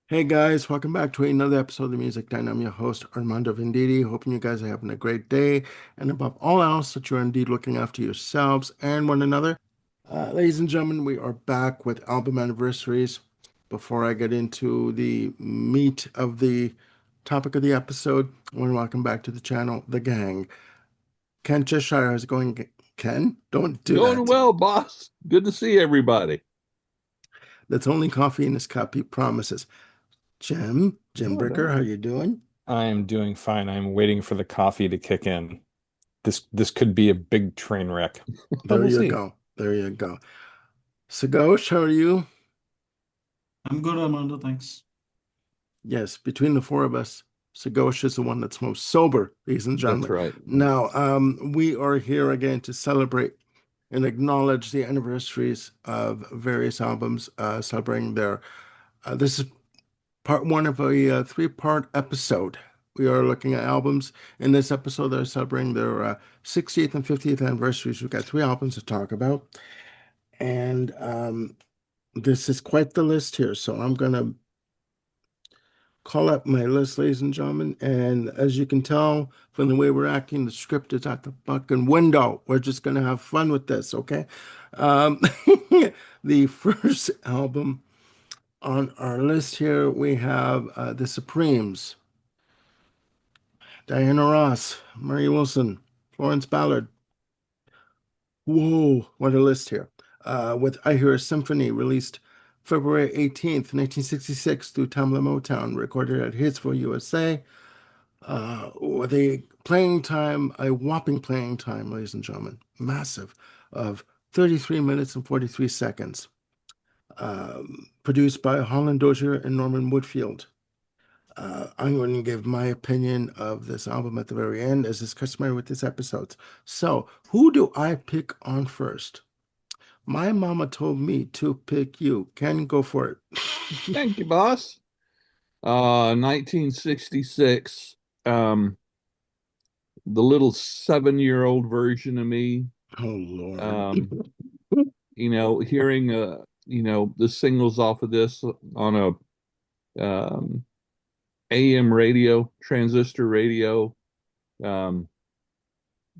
Hey guys, welcome back to another episode of the Music Dine. I'm your host, Armando Venditti. Hoping you guys are having a great day, and above all else, that you're indeed looking after yourselves and one another. Ladies and gentlemen, we are back with album anniversaries. Before I get into the meat of the topic of the episode, I want to welcome back to the channel, the gang. Ken Cheshire is going. Ken, don't do Going that. well, boss. Good to see everybody. That's only coffee in his cup, he promises. Jim Oh, Bricker, no. how you doing? I am doing fine. I'm waiting for the coffee to kick in. This could be a big train wreck, but There we'll you see. go. There you go. Sagosh, how are you? I'm good, Armando. Thanks. Yes, between the four of us, Sagosh is the one that's most sober, ladies and That's gentlemen. right. Now, we are here again to celebrate and acknowledge the anniversaries of various albums, celebrating their. This is part one of a three-part episode. We are looking at albums in this episode that are celebrating their 60th and 50th anniversaries. We've got three albums to talk about, and this is quite the list here. So I'm going to call up my list, ladies and gentlemen. And as you can tell from the way we're acting, the script is at the fucking window. We're just going to have fun with this, okay? Um, the first album on our list here, we have The Supremes, Diana Ross, Murray Wilson, Florence Ballard. Whoa, what a list here. With I Hear a Symphony, released February 18th, 1966, through Tamla Motown, recorded at Hitsville, USA. With a playing time, a whopping playing time, ladies and gentlemen, massive, of 33 minutes and 43 seconds. Produced by Holland Dozier and Norman Woodfield. I'm going to give my opinion of this album at the very end, as is customary with these episodes. So, who do I pick on first? My mama told me to pick you. Ken, go for it. Thank you, boss. 1966. The little 7-year-old version of me. Oh, Lord. Um, hearing the singles off of this on a AM radio, transistor radio,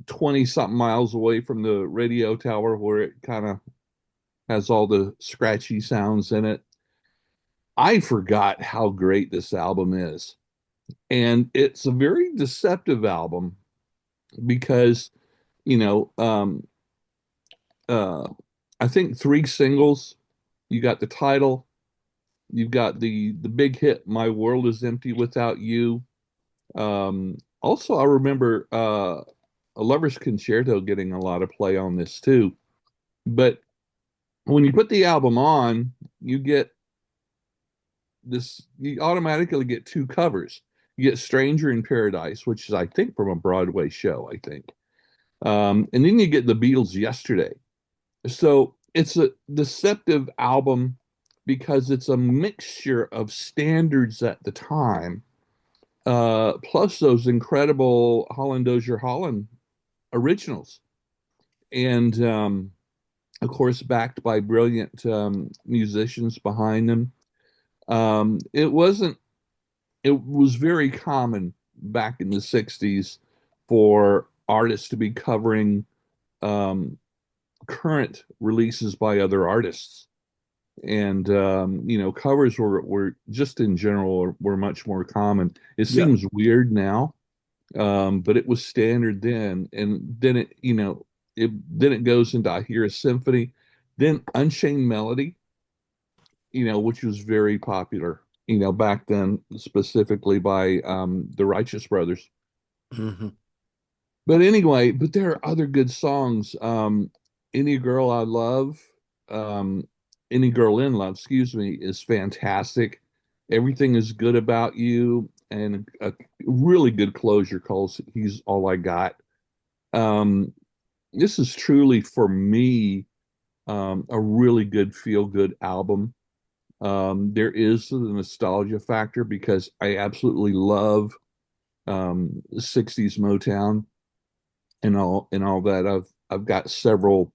20 something miles away from the radio tower where it kind of has all the scratchy sounds in it. I forgot how great this album is. And it's a very deceptive album because, you know, um, uh, I think three singles. You got the title, you've got the big hit, My World is Empty Without You. Also, I remember a Lover's Concerto getting a lot of play on this too. But when you put the album on, you automatically get two covers. You get Stranger in Paradise, which is, I think, from a Broadway show, I think. And then you get the Beatles Yesterday. So it's a deceptive album because it's a mixture of standards at the time, plus those incredible Holland Dozier Holland originals. And of course, backed by brilliant musicians behind them. It wasn't it was very common back in the 60s for artists to be covering um, current releases by other artists. And covers were just in general were much more common. It Yeah. seems weird now, but it was standard then. And then it goes into I Hear a Symphony, then Unchained Melody, which was very popular, back then, specifically by the Righteous Brothers. Hmm. But there are other good songs. Any Girl I Love, um, Any Girl in Love, excuse me, is fantastic. Everything is good about you, and a really good closure calls He's All I Got. Um, this is truly, for me, a really good feel good album. There is the nostalgia factor because I absolutely love 60s Motown and all that. I've got several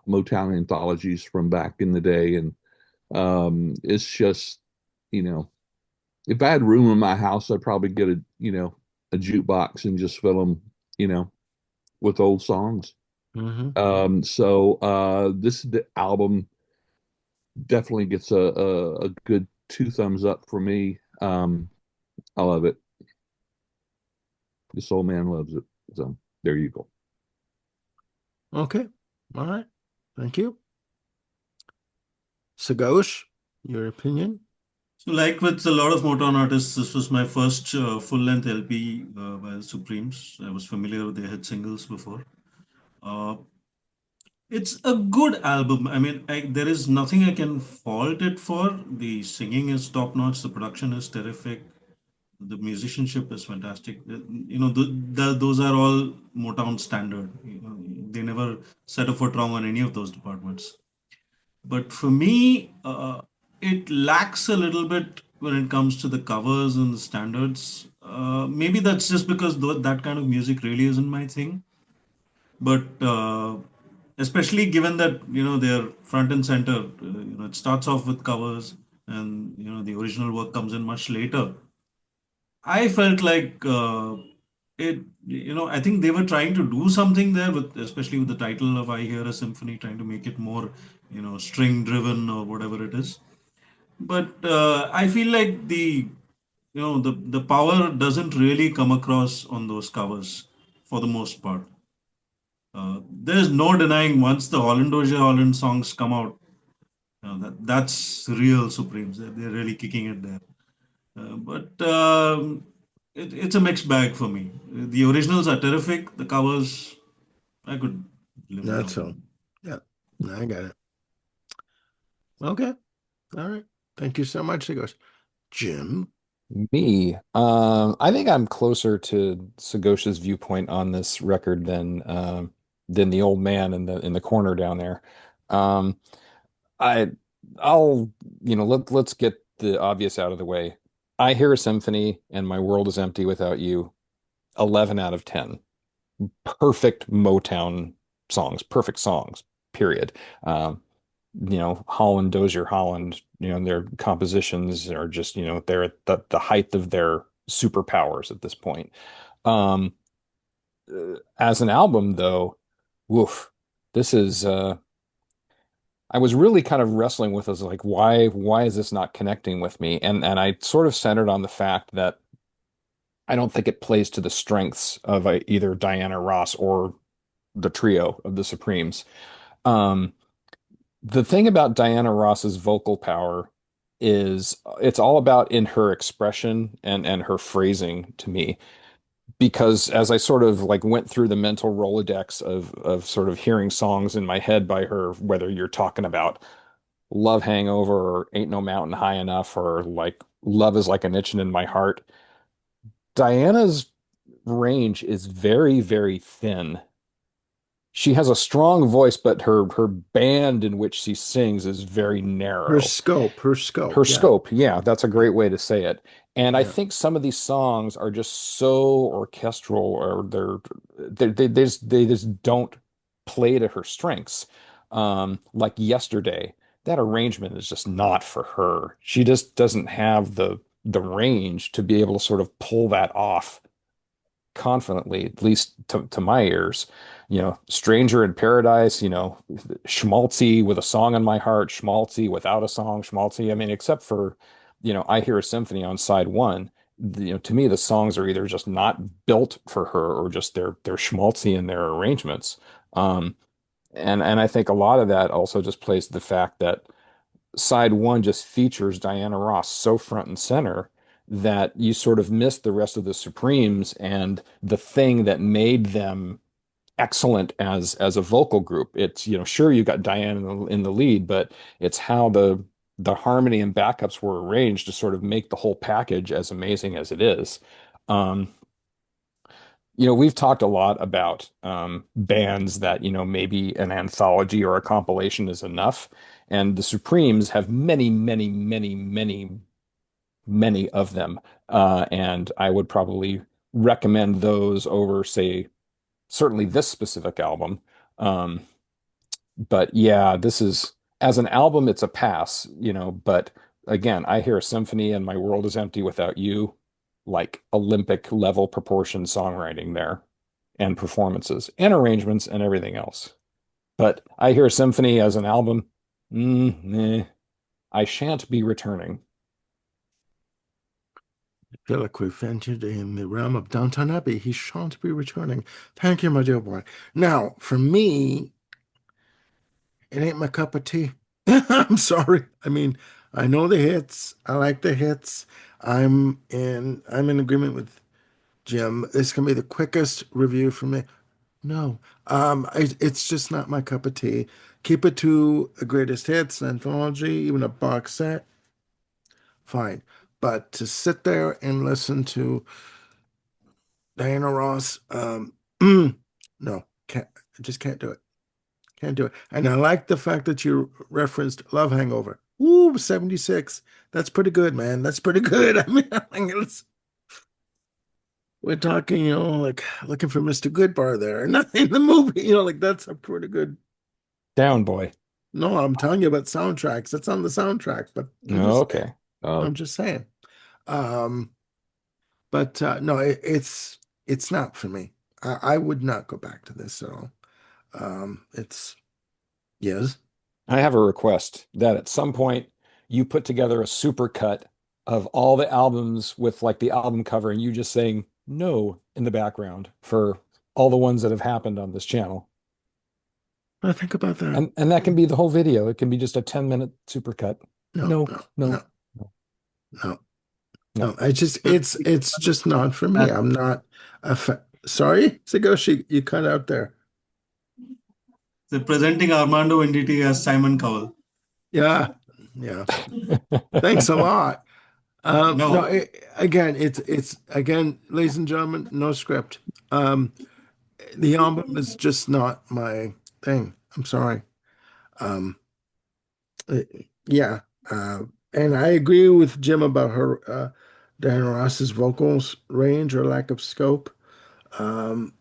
Motown anthologies from back in the day, and It's just, you know, if I had room in my house, I'd probably get a jukebox and just fill them, you know, with old songs. Hmm. This the album definitely gets a good two thumbs up for me. I love it. This old man loves it. So there you go. Okay. All right. Thank you. Sagosh, your opinion? So, like with a lot of Motown artists, this was my first full-length LP by the Supremes. I was familiar with their hit singles before. Uh, it's a good album. I mean, there is nothing I can fault it for. The singing is top-notch. The production is terrific. The musicianship is fantastic. Those are all Motown standard. You know, they never set a foot wrong on any of those departments. But for me, it lacks a little bit when it comes to the covers and the standards. Maybe that's just because that kind of music really isn't my thing. But especially given that they're front and center, it starts off with covers, and the original work comes in much later. I felt like it. I think they were trying to do something there, with especially with the title of "I Hear a Symphony," trying to make it more, string driven or whatever it is. But I feel like the power doesn't really come across on those covers for the most part. There's no denying once the Holland Doja Holland songs come out, that's real Supremes. They're really kicking it there. But it's a mixed bag for me. The originals are terrific. The covers, I could live Not without so. them. Yeah, I got it. Okay. All right. Thank you so much, Sagosh. Jim? Me, I think I'm closer to Sagosha's viewpoint on this record than the old man in the corner down there. Um, I I'll let's get the obvious out of the way. I hear a symphony and my world is empty without you. 11 out of 10. Perfect Motown songs, perfect songs, period. Holland, Dozier, Holland, their compositions are just, they're at the height of their superpowers at this point. Um, as an album, though, woof, this is I was really kind of wrestling with this, like, why is this not connecting with me? And I sort of centered on the fact that I don't think it plays to the strengths of either Diana Ross or the trio of the Supremes. Um, the thing about Diana Ross's vocal power is it's all about in her expression and her phrasing to me. Because as I sort of like went through the mental Rolodex of sort of hearing songs in my head by her, whether you're talking about Love Hangover or Ain't No Mountain High Enough or like Love is Like an Itching in My Heart, Diana's range is very, very thin. She has a strong voice, but her band in which she sings is very narrow. Her Her scope. Yeah. scope, yeah, that's a Yeah. great way to say it. And I Yeah. think some of these songs are just so orchestral, or they just don't play to her strengths. Like Yesterday, that arrangement is just not for her. She just doesn't have the range to be able to sort of pull that off confidently, at least to my ears. Stranger in Paradise, schmaltzy with a song in my heart, schmaltzy without a song, schmaltzy. I mean, except for, I Hear a Symphony on side one. To me, the songs are either just not built for her or just they're schmaltzy in their arrangements. Um, and I think a lot of that also just plays to the fact that side one just features Diana Ross so front and center that you sort of miss the rest of the Supremes and the thing that made them excellent as a vocal group. It's, sure you got Diana in the lead, but it's how the harmony and backups were arranged to sort of make the whole package as amazing as it is. Um, we've talked a lot about bands that, maybe an anthology or a compilation is enough. And the Supremes have many, many, many, many, many of them. And I would probably recommend those over, say, certainly this specific album. Um, but yeah, this is as an album, it's a pass, you know, but again, I hear a symphony and My World is Empty Without You, like Olympic level proportion songwriting there and performances and arrangements and everything else. But I hear a symphony as an album, eh, I shan't be returning. I feel like we've entered in the realm of Downton Abbey. He shan't be returning. Thank you, my dear boy. Now, for me, it ain't my cup of tea. I'm sorry. I mean, I know the hits. I like the hits. I'm in agreement with Jim. This can be the quickest review for me. No. It's just not my cup of tea. Keep it to a greatest hits, an anthology, even a box set, fine. But to sit there and listen to Diana Ross, no, can't, I just can't do it. Can't do it. And I like the fact that you referenced Love Hangover. Ooh, 76. That's pretty good, man. That's pretty good. I mean, we're talking, like looking for Mr. Goodbar there. Not in the movie, like that's a pretty good. Down, boy. No, I'm telling you about soundtracks. That's on the soundtrack, but Okay. I'm just saying. Um, but no, it's not for me. I would not go back to this at all. It's yes. I have a request that at some point you put together a super cut of all the albums with like the album cover and you just saying no in the background for all the ones that have happened on this channel. I think about that. And that can be the whole video. It can be just a 10-minute super cut. No, No, no, no, no, no, no, no. no. It's just not for me. I'm not a sorry, Sagoshi, you cut out there. They're presenting Armando Venditti as Simon Cowell. Yeah, yeah. Thanks a lot. No, No, again, it's again, ladies and gentlemen, no script. The album is just not my thing. I'm sorry. Um, uh, yeah, and I agree with Jim about her, Diana Ross's vocals range or lack of scope. Um,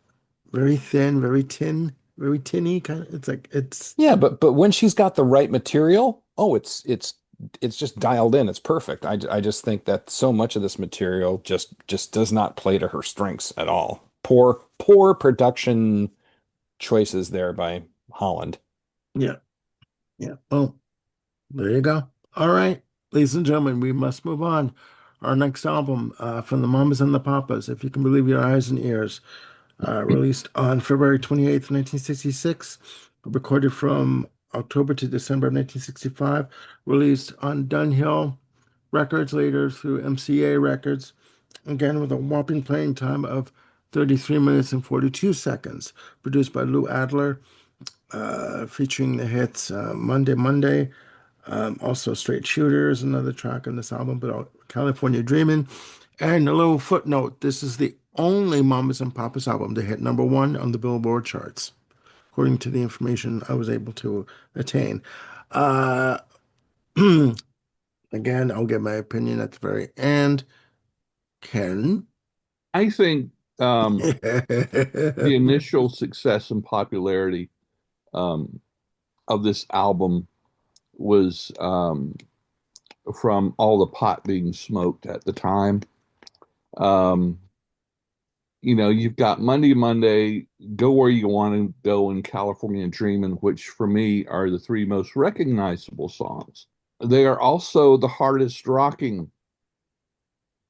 very thin, very tinny kind of. It's like it's Yeah, but when she's got the right material, oh, it's just dialed in. It's perfect. I just think that so much of this material just does not play to her strengths at all. Poor production choices there by Holland. yeah, yeah. Oh, there you go. All right, ladies and gentlemen, we must move on. Our next album, from the Mamas and the Papas, If You Can Believe Your Eyes and Ears, released on February 28th, 1966, recorded from October to December of 1965, released on Dunhill Records, later through MCA Records, again with a whopping playing time of 33 minutes and 42 seconds, produced by Lou Adler, featuring the hits Monday, Monday, also Straight Shooters, another track on this album, but California Dreamin'. And a little footnote, this is the only Mamas and Papas album to hit number one on the Billboard charts, according to the information I was able to attain. Uh, again, I'll give my opinion at the very end. Ken? I think the initial success and popularity um, of this album was from all the pot being smoked at the time. Um, you've got Monday, Monday, Go Where You Want to Go, and California Dreamin', which for me are the three most recognizable songs. They are also the hardest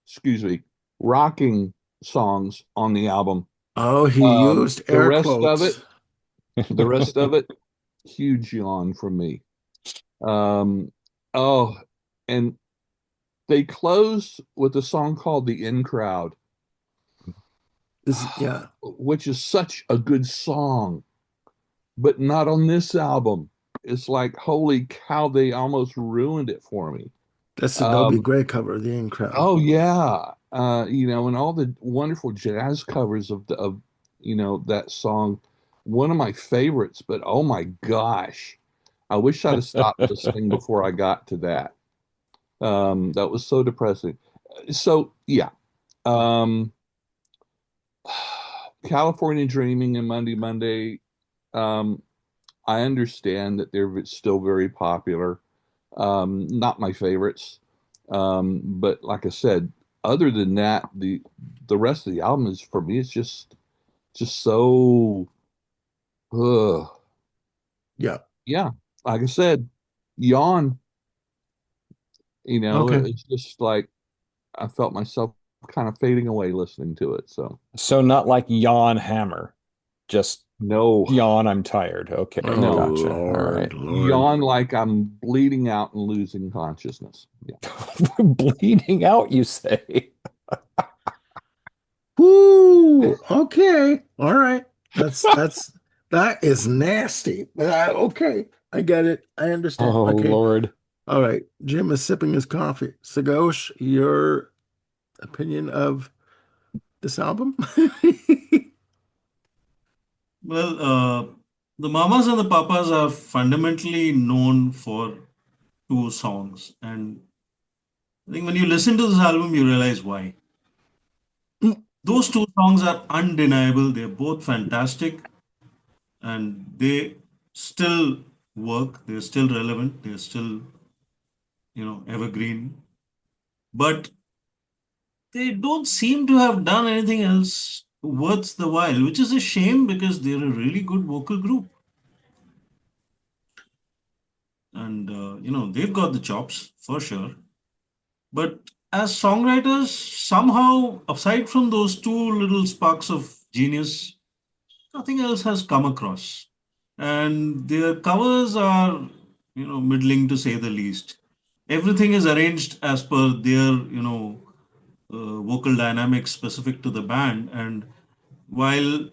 excuse me, rocking songs on the album. Oh, he used The air rest of it, quotes. the rest of it, huge yawn from me. Um, oh, and they close with a song called "The In Crowd," Yeah, which is such a good song, but not on this album. It's like, holy cow, they almost ruined it for me. that's the W. Um, Gray cover, The In Crowd. oh yeah, and all the wonderful jazz covers of that song. One of my favorites, but oh my gosh, I wish I'd have stopped listening before I got to that. That was so depressing. So yeah, um, California Dreaming and Monday Monday. Um, I understand that they're still very popular. Not my favorites. But like I said, other than that, the rest of the album is for me, it's just so ugh. Yeah. Yeah. Like I said, yawn, Okay. it's just like I felt myself kind of fading away listening to it. So So not like yawn hammer, just no, yawn, I'm tired. Okay, Oh, no. gotcha. All right. Lord, Lord. Yawn like I'm bleeding out and losing consciousness. Yeah. Bleeding out, you say? Whoo. Okay. All right. That is nasty. Okay. I get it. I understand. Oh, Okay. Lord. All right. Jim is sipping his coffee. Sagosh, your opinion of this album? Well, the Mamas and the Papas are fundamentally known for two songs, and I think when you listen to this album, you realize why. Those two songs are undeniable. They're both fantastic, and they still work. They're still relevant. They're still, evergreen. But they don't seem to have done anything else worth the while, which is a shame because they're a really good vocal group. And, they've got the chops for sure. But as songwriters, somehow, aside from those two little sparks of genius, nothing else has come across. And their covers are, middling to say the least. Everything is arranged as per their, vocal dynamics specific to the band. And while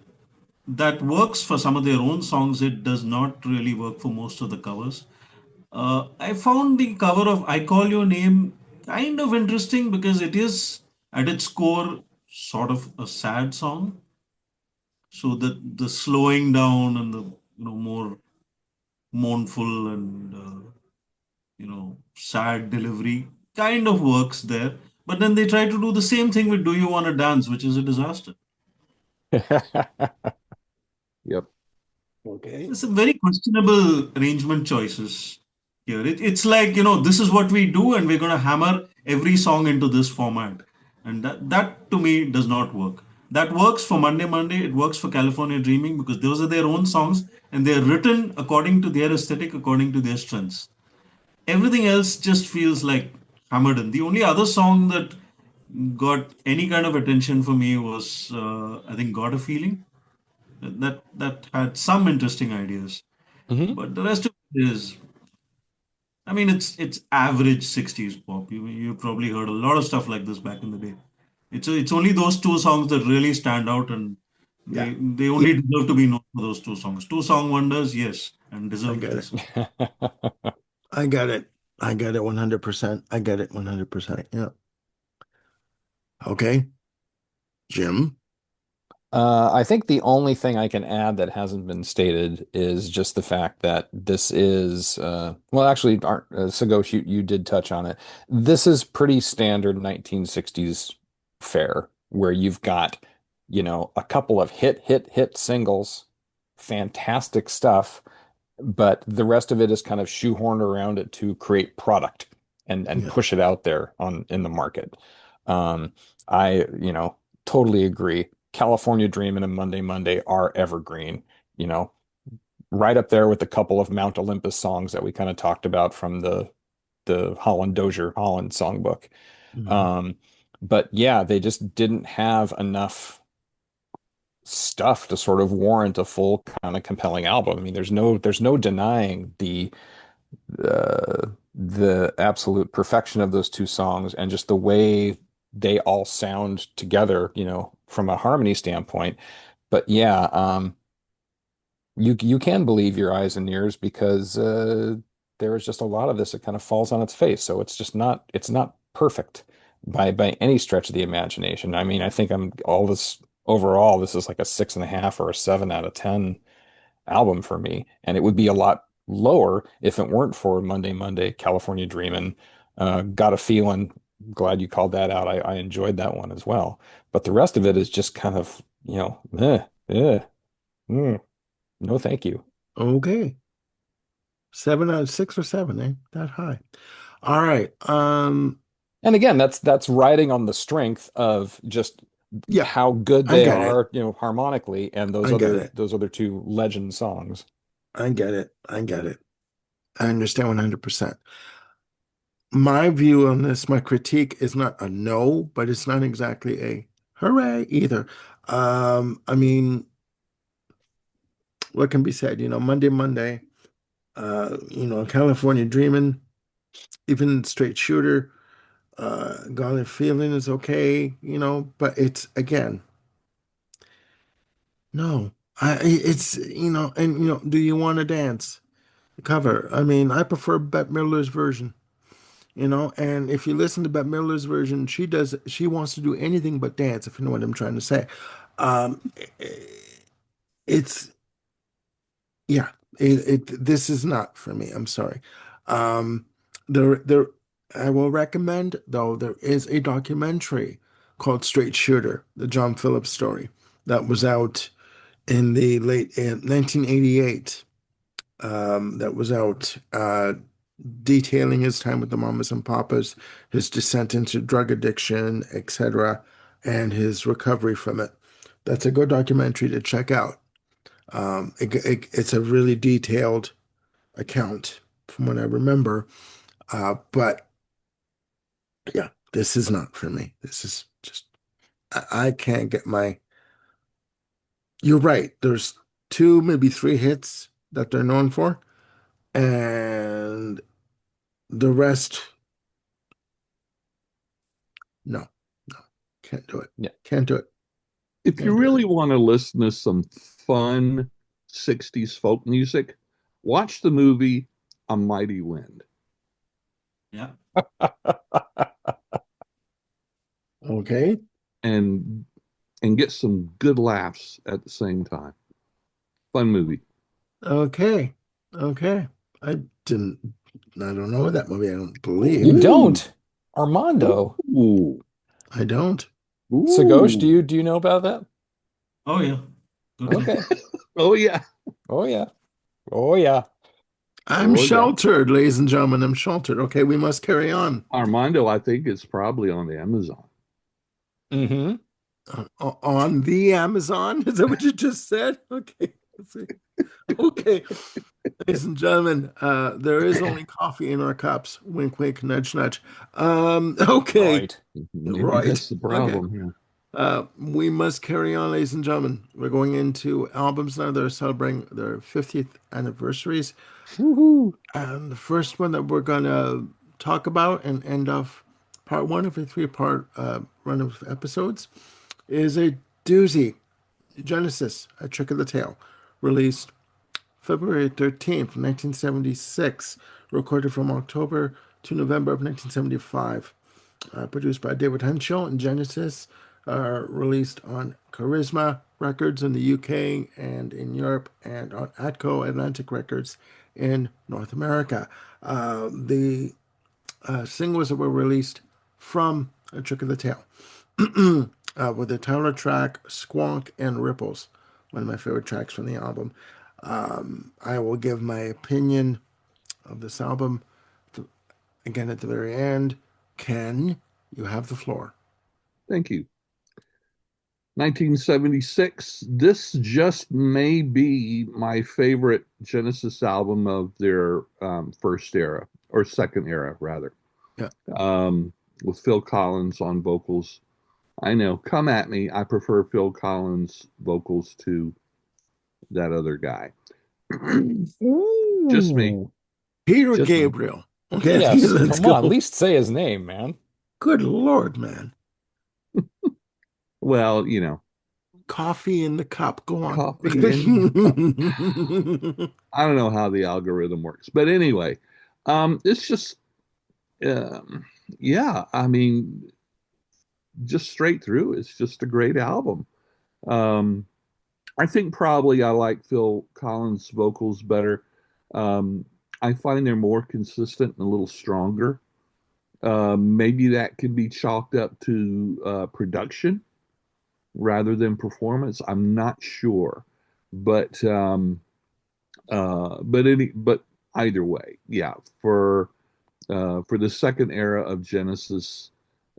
that works for some of their own songs, it does not really work for most of the covers. I found the cover of I Call Your Name kind of interesting because it is, at its core, sort of a sad song. So the slowing down and the more mournful and sad delivery kind of works there. But then they try to do the same thing with Do You Wanna Dance, which is a disaster. Yep. Okay. There's some very questionable arrangement choices here. It's like, this is what we do, and we're going to hammer every song into this format. And that to me does not work. That works for Monday Monday. It works for California Dreaming because those are their own songs and they're written according to their aesthetic, according to their strengths. Everything else just feels like hammered in. The only other song that got any kind of attention for me was, I think, Got a Feeling. That had some interesting ideas. hmm But the rest of it is, I mean, it's average 60s pop. You probably heard a lot of stuff like this back in the day. It's only those two songs that really stand out, and Yeah. they Yeah. only deserve to be known for those two songs. Two song wonders, yes, and I deservedly get it. so. I get it. I get it 100%. I get it 100%. Yeah. Okay. Jim. I think the only thing I can add that hasn't been stated is just the fact that this is, well, actually, Sagosh, you did touch on it. This is pretty standard 1960s fare where you've got, a couple of hit singles, fantastic stuff, but the rest of it is kind of shoehorned around it to create product and Yeah. push it out there in the market. Um, I, totally agree. California Dreamin' and Monday Monday are evergreen, you know, right up there with a couple of Mount Olympus songs that we kind of talked about from the Holland Dozier Holland songbook. Mhm. Um, but yeah, they just didn't have enough stuff to sort of warrant a full kind of compelling album. I mean, there's no denying the absolute perfection of those two songs and just the way they all sound together, from a harmony standpoint. But yeah, you can believe your eyes and ears because there is just a lot of this that kind of falls on its face. So it's not perfect by any stretch of the imagination. I mean, I think I'm all this overall, this is like a 6.5 or a 7 out of 10 album for me, and it would be a lot lower if it weren't for Monday Monday, California Dreamin', Got a Feeling. Glad you called that out. I enjoyed that one as well. But the rest of it is just kind of, no, thank you. Okay. 7 out of 6 or 7, eh? That high. All right. And again, that's riding on the strength of just Yeah, how good I they get it. are, harmonically, and I get it. those other two legend songs. I get it. I get it. I understand 100%. My view on this, my critique is not a no, but it's not exactly a hooray either. I mean, what can be said? Monday, California Dreamin', even Straight Shooter, Gone and Feeling is okay, but it's again, no. It's, and do you want to dance? Cover. I mean, I prefer Bette Midler's version. And if you listen to Bette Midler's version, she wants to do anything but dance, if you know what I'm trying to say. Um, it's, yeah, this is not for me. I'm sorry. Um, there, I will recommend, though, there is a documentary called Straight Shooter, the John Phillips story that was out in the late 1988. That was out. Detailing his time with the Mamas and Papas, his descent into drug addiction, etc., and his recovery from it. That's a good documentary to check out. It's a really detailed account from what I remember. But yeah, this is not for me. This is just, I can't get my. You're right. There's two, maybe three hits that they're known for, and the rest, no, no, can't do it. Yeah. Can't do it. If you Can't do it. really want to listen to some fun 60s folk music, watch the movie A Mighty Wind Yeah. Okay. and get some good laughs at the same time. Fun movie. Okay. Okay. I didn't, I don't know that movie. I don't You believe. Ooh. don't, Armando. Ooh. I don't. Sagosh, Ooh. do you know about that? Oh yeah. Good one. Okay. Oh yeah. Oh yeah. Oh yeah. I'm Oh yeah. sheltered, ladies and gentlemen. I'm sheltered. Okay, we must carry on. Armando, I think it's probably on the Amazon. Mm-hmm. On the Amazon? Is that what you just said? Okay. Let's see. Okay. Ladies and gentlemen, there is only coffee in our cups. Wink, wink, nudge, nudge. Okay. Right. Maybe Right. that's the Okay. problem here. We must carry on, ladies and gentlemen. We're going into albums now that are celebrating their 50th anniversaries. Woohoo. And the first one that we're going to talk about and end off part one of a three-part run of episodes is a doozy, Genesis, A Trick of the Tail, released February 13th, 1976, recorded from October to November of 1975. Produced by David Henshaw and Genesis, released on Charisma Records in the UK and in Europe, and on Atco Atlantic Records in North America. The singles that were released from A Trick of the Tail, with the title track Squonk and Ripples, one of my favorite tracks from the album. I will give my opinion of this album again at the very end. Ken, you have the floor. Thank you. 1976. This just may be my favorite Genesis album of their first era, or second era, rather, Yeah. with Phil Collins on vocals. I know, come at me. I prefer Phil Collins' vocals to that other guy. Just me. Ooh. Peter Just me. Gabriel. Okay, Yes. let's Come on. At go. least say his name, man. Good Lord, man. Well, Coffee in the cup. Go on. coffee in the cup. I don't know how the algorithm works, but anyway, it's just, yeah, I mean, just straight through, it's just a great album. Um, I think probably I like Phil Collins' vocals better. Um, I find they're more consistent and a little stronger. Maybe that could be chalked up to production rather than performance. I'm not sure, but but either way. Yeah, for the second era of Genesis,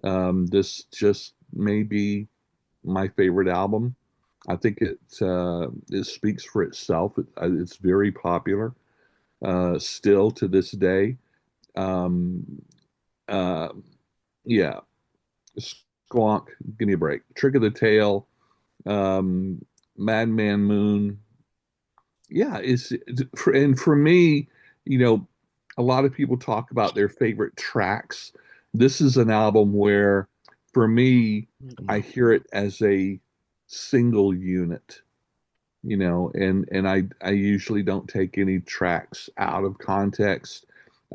this just may be my favorite album. I think it speaks for itself. It's very popular still to this day. Um, uh, yeah, Squonk, give me a break. Trick of the Tail, um, Madman Moon. Yeah, and for me, you know, a lot of people talk about their favorite tracks. This is an album where, for me, I hear it as a single unit, and I usually don't take any tracks out of context.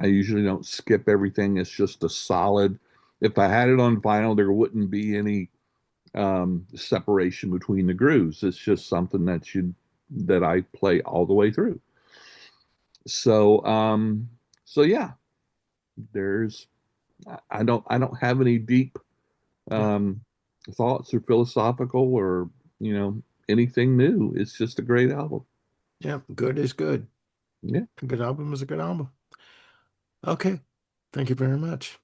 I usually don't skip everything. It's just a solid. If I had it on vinyl, there wouldn't be any separation between the grooves. It's just something that I play all the way through. So so yeah, there's I don't have any deep Yeah. um thoughts or philosophical or anything new. It's just a great album. Yeah. Good is good. Yeah. A good album is a good album. Okay. Thank you very much.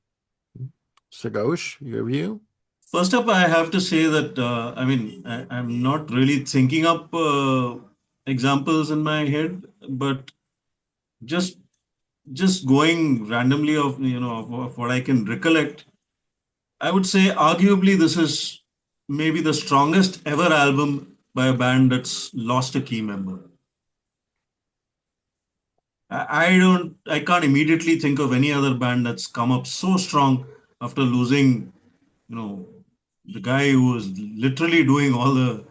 Sagosh, your view? First up, I have to say that I'm not really thinking up examples in my head, but just just going randomly of what I can recollect, I would say arguably this is maybe the strongest ever album by a band that's lost a key member. I can't immediately think of any other band that's come up so strong after losing, you know, the guy who was literally doing all the,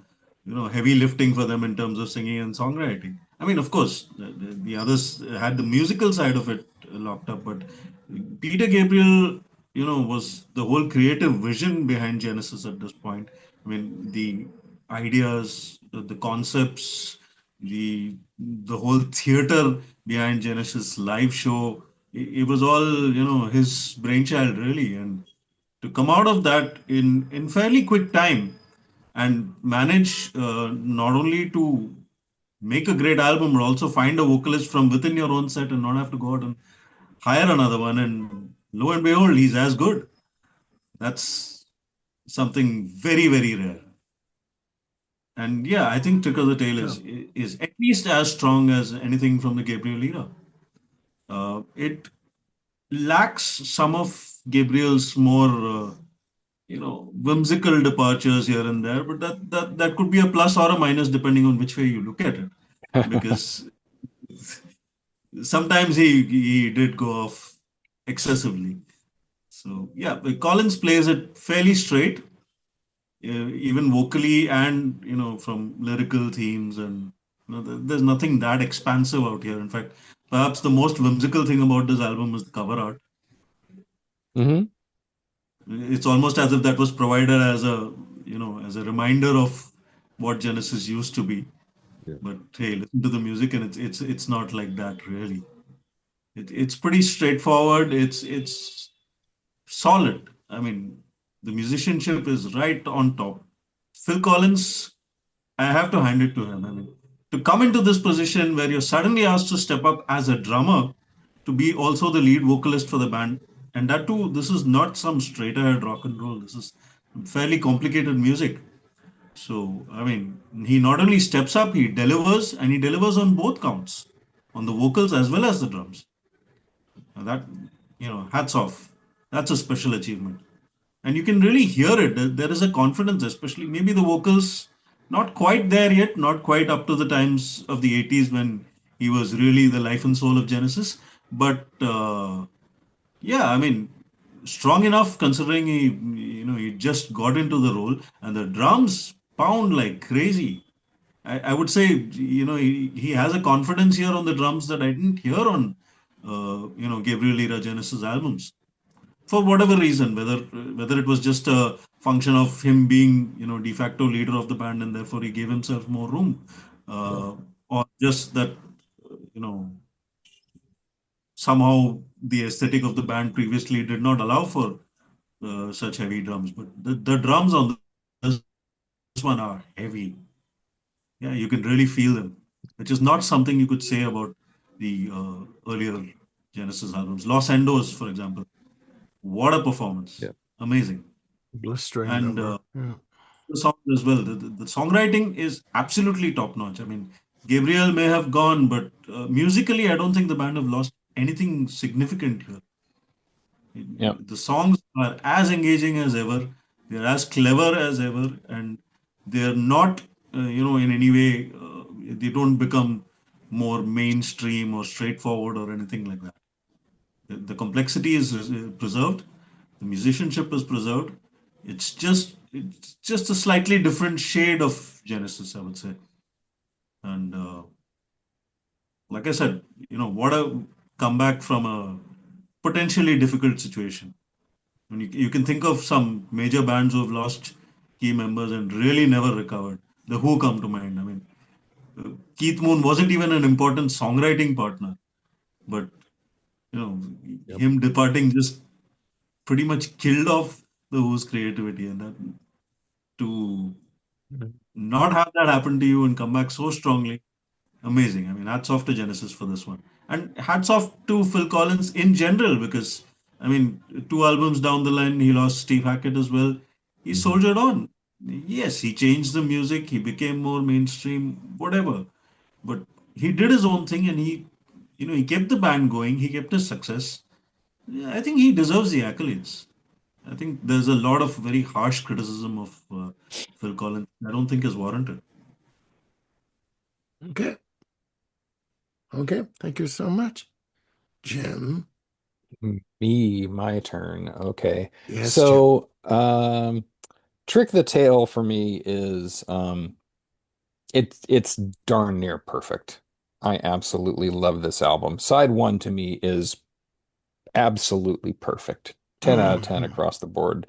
heavy lifting for them in terms of singing and songwriting. I mean, of course, the others had the musical side of it locked up, but Peter Gabriel, was the whole creative vision behind Genesis at this point. I mean, the ideas, the concepts, the whole theater behind Genesis live show, it was all, his brainchild really. And to come out of that in fairly quick time and manage not only to make a great album but also find a vocalist from within your own set and not have to go out and hire another one, and lo and behold he's as good. That's something very, very rare. And yeah, I think Trick of the Tail Yeah. is at least as strong as anything from the Gabriel era. It lacks some of Gabriel's more whimsical departures here and there, but that could be a plus or a minus depending on which way you look at it. Because sometimes he did go off excessively. So yeah, but Collins plays it fairly straight, even vocally and from lyrical themes, and there's nothing that expansive out here. In fact, perhaps the most whimsical thing about this album is the cover art. Hmm. It's almost as if that was provided as a reminder of what Genesis used to be. Yeah. But hey, listen to the music, and it's not like that really. It's pretty straightforward. It's solid. I mean, the musicianship is right on top. Phil Collins, I have to hand it to him. I mean, to come into this position where you're suddenly asked to step up as a drummer to be also the lead vocalist for the band, and that too, this is not some straight ahead rock and roll. This is fairly complicated music. So, I mean, he not only steps up, he delivers, and he delivers on both counts, on the vocals as well as the drums. Now that, hats off. That's a special achievement. And you can really hear it. There is a confidence, especially maybe the vocals, not quite there yet, not quite up to the times of the 80s when he was really the life and soul of Genesis. But yeah, I mean, strong enough considering he just got into the role, and the drums pound like crazy. I would say, he has a confidence here on the drums that I didn't hear on, Gabriel era Genesis albums for whatever reason, whether it was just a function of him being de facto leader of the band and therefore he gave himself more room, uh, or just that you know somehow the aesthetic of the band previously did not allow for such heavy drums. But the drums on this one are heavy. Yeah, you can really feel them, which is not something you could say about the earlier Genesis albums. Los Endos, for example, what a performance! Yeah. Amazing. Blistering And number. Yeah. the songs as well. The songwriting is absolutely top notch. I mean, Gabriel may have gone, but musically, I don't think the band have lost anything significant here. Yep. The songs are as engaging as ever. They're as clever as ever, and they're not, in any way, they don't become more mainstream or straightforward or anything like that. The complexity is preserved. The musicianship is preserved. It's just a slightly different shade of Genesis, I would say. And like I said, what a comeback from a potentially difficult situation. When you can think of some major bands who have lost key members and really never recovered. The Who come to mind. I mean, Keith Moon wasn't even an important songwriting partner, but you know, Yep. him departing just pretty much killed off the Who's creativity, and that, to not have that happen to you and come back so strongly, amazing. I mean, hats off to Genesis for this one, and hats off to Phil Collins in general because I mean, two albums down the line, he lost Steve Hackett as well. He Mhm. soldiered on. Yes, he changed the music. He became more mainstream, whatever. But he did his own thing, and he kept the band going. He kept his success. Yeah, I think he deserves the accolades. I think there's a lot of very harsh criticism of Phil Collins. I don't think is warranted. Okay. Okay. Thank you so much, Jim. Me, my turn. Okay. Yes, Jim. So, Trick the Tail for me is it's darn near perfect. I absolutely love this album. Side one to me is absolutely perfect. 10 out of 10 Mhm. across the board.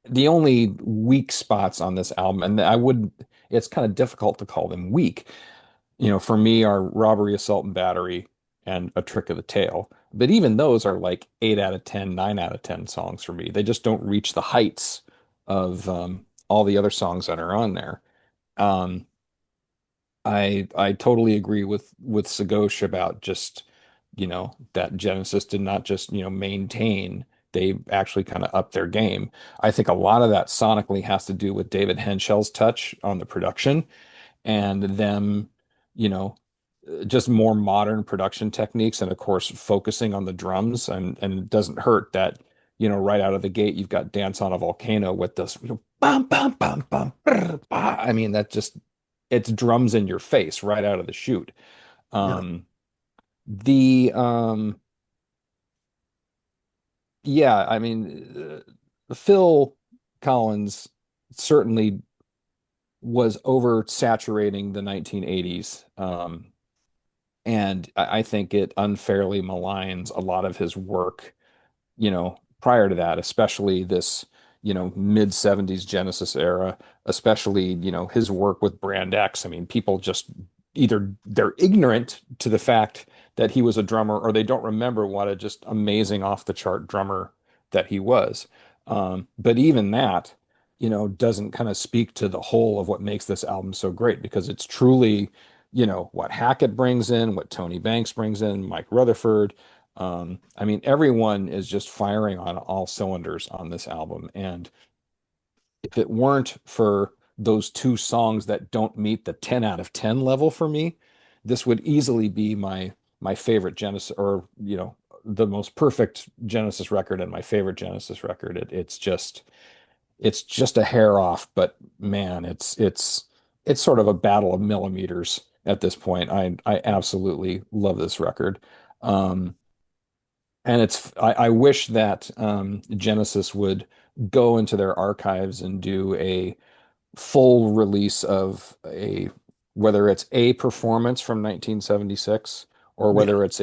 The only weak spots on this album, and it's kind of difficult to call them weak, for me are Robbery, Assault, and Battery and A Trick of the Tail. But even those are like 8 out of 10, 9 out of 10 songs for me. They just don't reach the heights of all the other songs that are on there. Um, I totally agree with Sagosh about just, that Genesis did not just, maintain. They actually kind of upped their game. I think a lot of that sonically has to do with David Henshell's touch on the production and them, you know, just more modern production techniques and of course focusing on the drums and it doesn't hurt that, right out of the gate you've got Dance on a Volcano with this, bam, bam, bam, bam, brr, bah. I mean, that just it's drums in your face right out of the chute. Yeah. Um, the Yeah, I mean, Phil Collins certainly was oversaturating the 1980s. And I think it unfairly maligns a lot of his work, prior to that, especially this, mid 70s Genesis era, especially, his work with Brand X. I mean, people just either they're ignorant to the fact that he was a drummer or they don't remember what a just amazing off the chart drummer that he was. But even that, doesn't kind of speak to the whole of what makes this album so great because it's truly, what Hackett brings in, what Tony Banks brings in, Mike Rutherford. I mean, everyone is just firing on all cylinders on this album. And if it weren't for those two songs that don't meet the 10 out of 10 level for me, this would easily be my favorite Genesis or, the most perfect Genesis record and my favorite Genesis record. It's just a hair off, but man, it's sort of a battle of millimeters at this point. I absolutely love this record. Um, and I wish that Genesis would go into their archives and do a full release of whether it's a performance from 1976 or Yeah. whether it's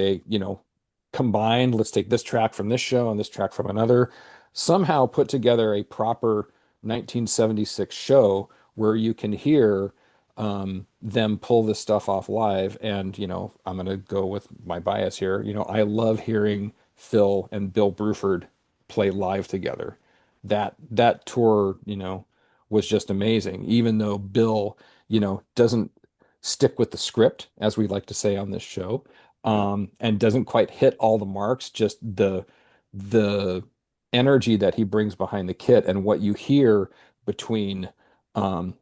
combined, let's take this track from this show and this track from another, somehow put together a proper 1976 show where you can hear them pull this stuff off live. And, I'm going to go with my bias here. I love hearing Phil and Bill Bruford play live together. That tour, was just amazing, even though Bill, doesn't stick with the script, as we like to say on this show. and doesn't quite hit all the marks. Just the energy that he brings behind the kit and what you hear between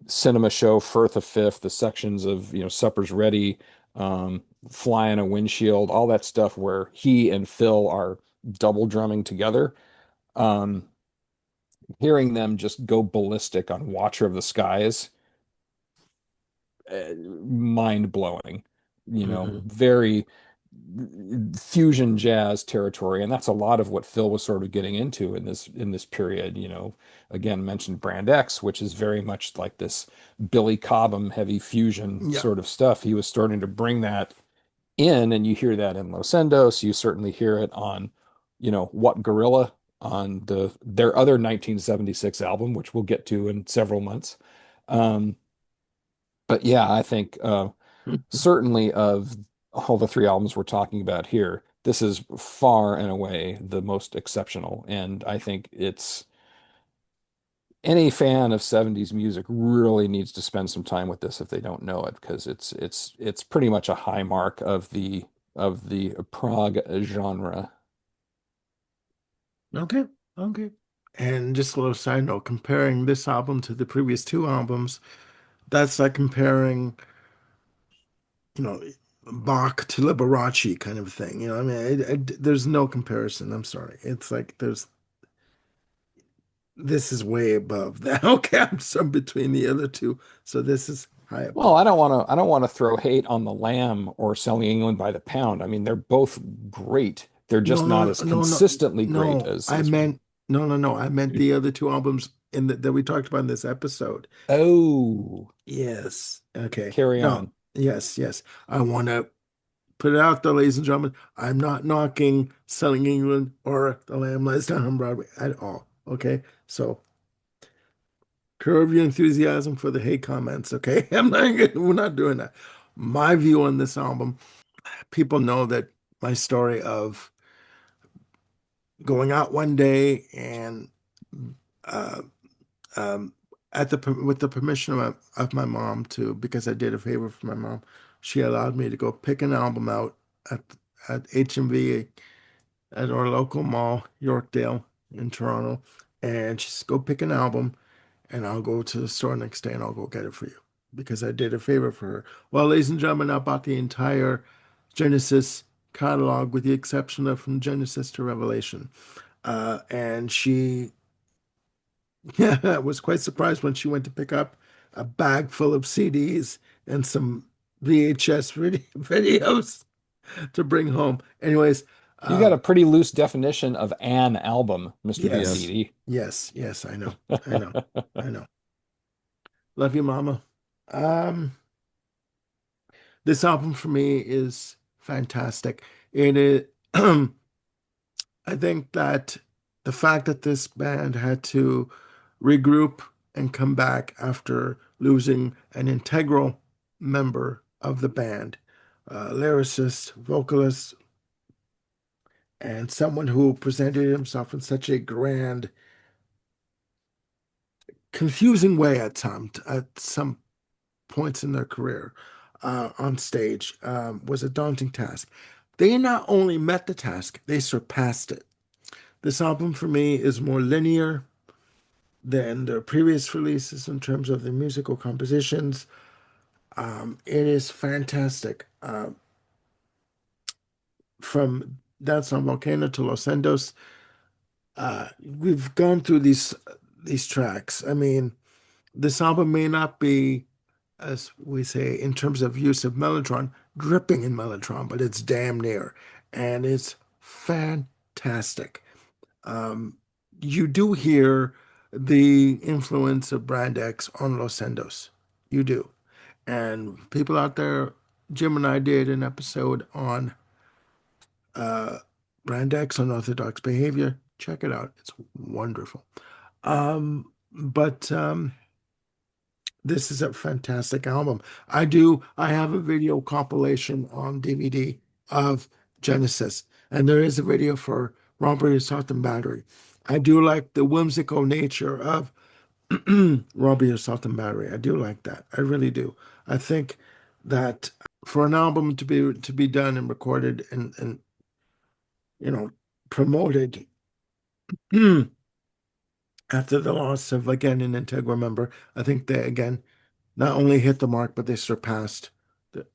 Cinema Show, Firth of Fifth, the sections of Supper's Ready, Fly on a Windshield, all that stuff where he and Phil are double drumming together. Um, Hearing them just go ballistic on Watcher of the Skies, mind blowing, Hmm. very fusion jazz territory. And that's a lot of what Phil was sort of getting into in this period. Again, mentioned Brand X, which is very much like this Billy Cobham heavy fusion Yeah. sort of stuff. He was starting to bring that in, and you hear that in Los Endos. You certainly hear it on, What Gorilla, on their other 1976 album, which we'll get to in several months. Um, but yeah, I think certainly of all the three albums we're talking about here, this is far and away the most exceptional. And I think it's any fan of 70s music really needs to spend some time with this if they don't know it, because it's pretty much a high mark of the prog genre. Okay. Okay. And just a little side note, comparing this album to the previous two albums, that's like comparing, you know, Bach to Liberace kind of thing. I mean, there's no comparison. I'm sorry. It's like this is way above that. Okay, I'm some between the other two, so this is high Well, above. I don't want to throw hate on The Lamb or Selling England by the Pound. I mean, they're both great. They're No, just not no, as no, no, consistently great no. as I as meant no, no, no. I meant the other two albums that we talked about in this episode. Oh, Yes. Okay. carry No. on. Yes, yes. I want to put it out there, ladies and gentlemen. I'm not knocking Selling England or The Lamb Lies Down on Broadway at all. Okay. So curb your enthusiasm for the hate comments. Okay. We're not doing that. My view on this album, people know that my story of going out one day and uh, um, with the permission of my mom too, because I did a favor for my mom, she allowed me to go pick an album out at HMV at our local mall, Yorkdale in Toronto, and she said, "Go pick an album, and I'll go to the store next day and I'll go get it for you," because I did a favor for her. Well, ladies and gentlemen, I bought the entire Genesis catalog with the exception of From Genesis to Revelation. And she was quite surprised when she went to pick up a bag full of CDs and some VHS videos to bring home. Anyways, You got um, a pretty loose definition of an album, Mr. Big yes, Yes. Meaty. yes, yes, I know, I know, I know. Love you, Mama. Um, this album for me is fantastic. It is, I think that the fact that this band had to regroup and come back after losing an integral member of the band, lyricist, vocalist, and someone who presented himself in such a grand, confusing way at some points in their career on stage was a daunting task. They not only met the task, they surpassed it. This album for me is more linear than their previous releases in terms of the musical compositions. It is fantastic. From Dance on Volcano to Los Endos, we've gone through these tracks. I mean, this album may not be, as we say, in terms of use of Mellotron, dripping in Mellotron, but it's damn near, and it's fantastic. Um, you do hear the influence of Brand X on Los Endos. You do. And people out there, Jim and I did an episode on uh, Brand X Unorthodox Behavior. Check it out. It's wonderful. But this is a fantastic album. I have a video compilation on DVD of Genesis, and there is a video for Robbery, Assault, and Battery. I do like the whimsical nature of Robbery, Assault, and Battery. I do like that. I really do. I think that for an album to be done and recorded and promoted after the loss of again an integral member, I think they again not only hit the mark, but they surpassed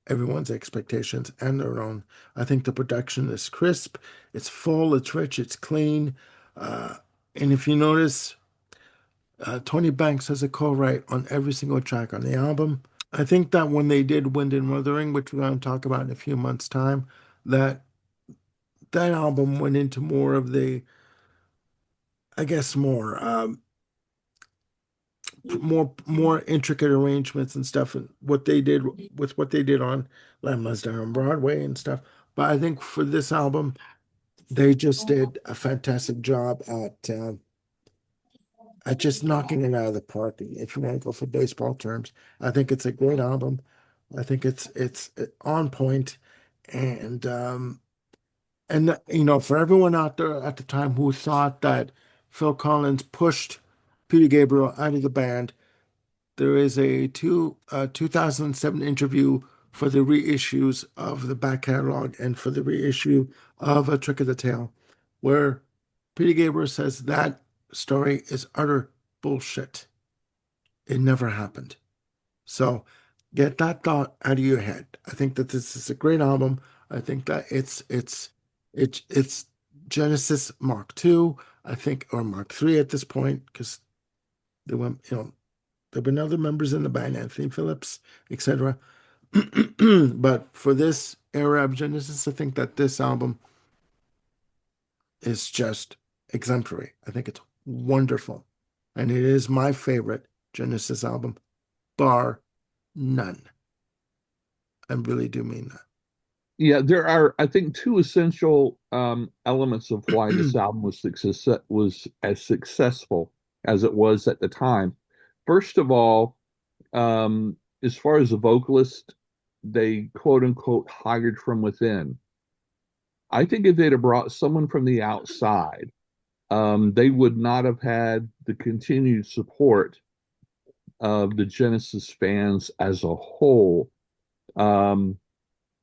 everyone's expectations and their own. I think the production is crisp, it's full, it's rich, it's clean. Uh, and if you notice, Tony Banks has a co-write on every single track on the album. I think that when they did Wind and Wuthering, which we're going to talk about in a few months' time, that that album went into more of the, I guess, more intricate arrangements and stuff, and what they did on Lamb Down on Broadway and stuff. But I think for this album, they just did a fantastic job at just knocking it out of the park. If you want to go for baseball terms, I think it's a great album. I think it's on point, and for everyone out there at the time who thought that Phil Collins pushed Peter Gabriel out of the band, there is a 2007 interview for the reissues of the back catalog and for the reissue of A Trick of the Tail, where Peter Gabriel says that story is utter bullshit. It never happened. So get that thought out of your head. I think that this is a great album. I think that it's Genesis Mark II, I think, or Mark III at this point, because there went, there have been other members in the band, Anthony Phillips, etc. But for this era of Genesis, I think that this album is just exemplary. I think it's wonderful. And it is my favorite Genesis album, bar none. I really do mean Yeah, there are, I think, two essential elements of why this that. album was as successful as it was at the time. First of all, as far as the vocalist, they quote unquote hired from within. I think if they'd have brought someone from the outside, they would not have had the continued support of the Genesis fans as a whole. Um,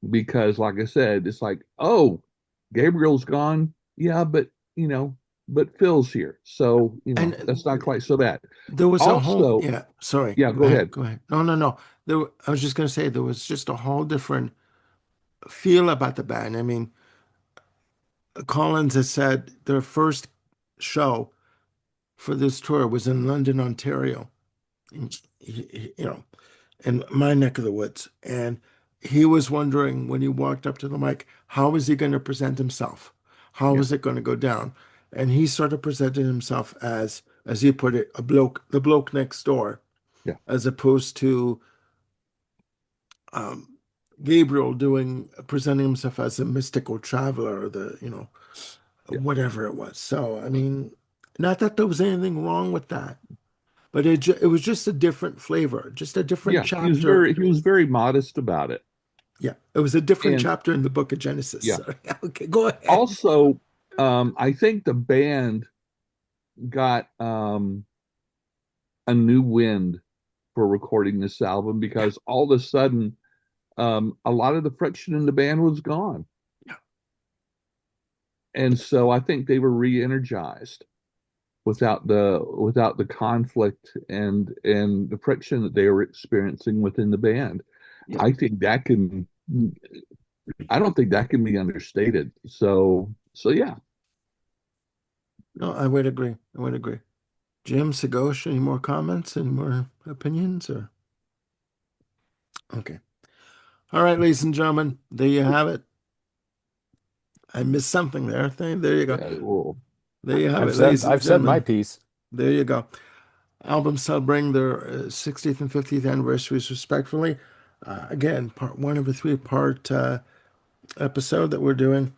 because like I said, it's like, oh, Gabriel's gone. Yeah, but Phil's here. So, And that's not quite so bad. there was a whole, Also, yeah, sorry, yeah, go go ahead, ahead. go ahead. No, no, no. I was just going to say there was just a whole different feel about the band. I mean, Collins has said their first show for this tour was in London, Ontario, in, in my neck of the woods. And he was wondering when he walked up to the mic, how is he going to present himself? How Yeah, is it going to go down? And he sort of presented himself as he put it, the bloke next door, yeah, as opposed to um, Gabriel presenting himself as a mystical traveler, or yeah, whatever it was. So, I mean, not that there was anything wrong with that, but it was just a different flavor, just a different yeah. chapter. He was very modest about it. Yeah, it was a different And chapter in the book of Genesis. yeah, So, okay, go ahead. also, I think the band got a new wind for recording this album Yeah, because all of a sudden, a lot of the friction in the band was gone. yeah, And so I think they were re-energized without the conflict and the friction that they were experiencing within the band. yeah. I think that can I don't think that can be understated. So yeah. No, I would agree. I would agree. Jim, Sagosh, any more comments? Any more opinions? Or okay. All right, ladies and gentlemen, there you have it. I missed something there. There you go. Yeah, well, There you have I've it, said ladies and I've said my gentlemen. piece. There you go. Albums celebrating their 60th and 50th anniversaries, respectively. Again, part one of a three-part episode that we're doing.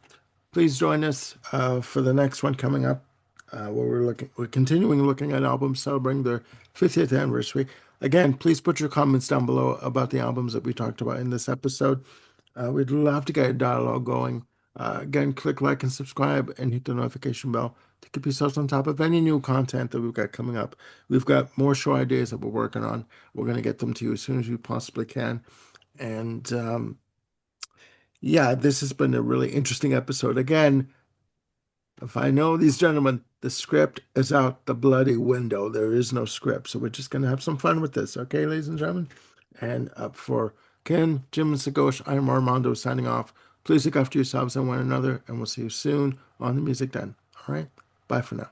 Please join us for the next one coming up, where we're continuing looking at albums celebrating their 50th anniversary. Again, please put your comments down below about the albums that we talked about in this episode. We'd love to get a dialogue going. Again, click like and subscribe and hit the notification bell to keep yourselves on top of any new content that we've got coming up. We've got more show ideas that we're working on. We're going to get them to you as soon as we possibly can. And yeah, this has been a really interesting episode. Again, if I know these gentlemen, the script is out the bloody window. There is no script. So we're just going to have some fun with this. Okay, ladies and gentlemen? And for Ken, Jim, and Sagosh, I'm Armando signing off. Please look after yourselves and one another, and we'll see you soon on the Music Den. All right? Bye for now.